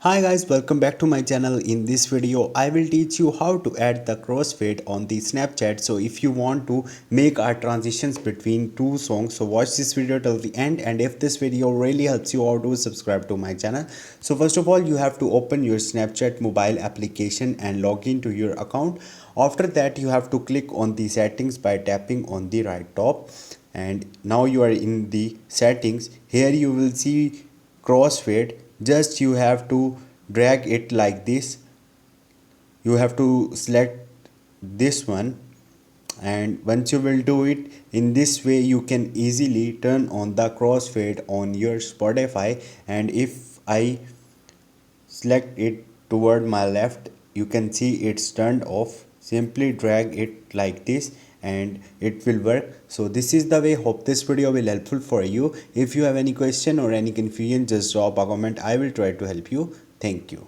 Hi guys, welcome back to my channel. In this video I will teach you how to add the crossfade on the Snapchat. So if you want to make our transitions between two songs, so watch this video till the end, and if this video really helps you out, do subscribe to my channel. So first of all, you have to open your Snapchat mobile application and log into your account. After that, you have to click on the settings by tapping on the right top, and now you are in the settings. Here you will see crossfade. Just you have to drag it like this. You have to select this one, and once you will do it in this way, you can easily turn on the crossfade on your Spotify. And if I select it toward my left, you can see it's turned off. Simply drag it like this and it will work. So this is the way. Hope this video will helpful for you. If you have any question or any confusion, just drop a comment. I will try to help you. Thank you.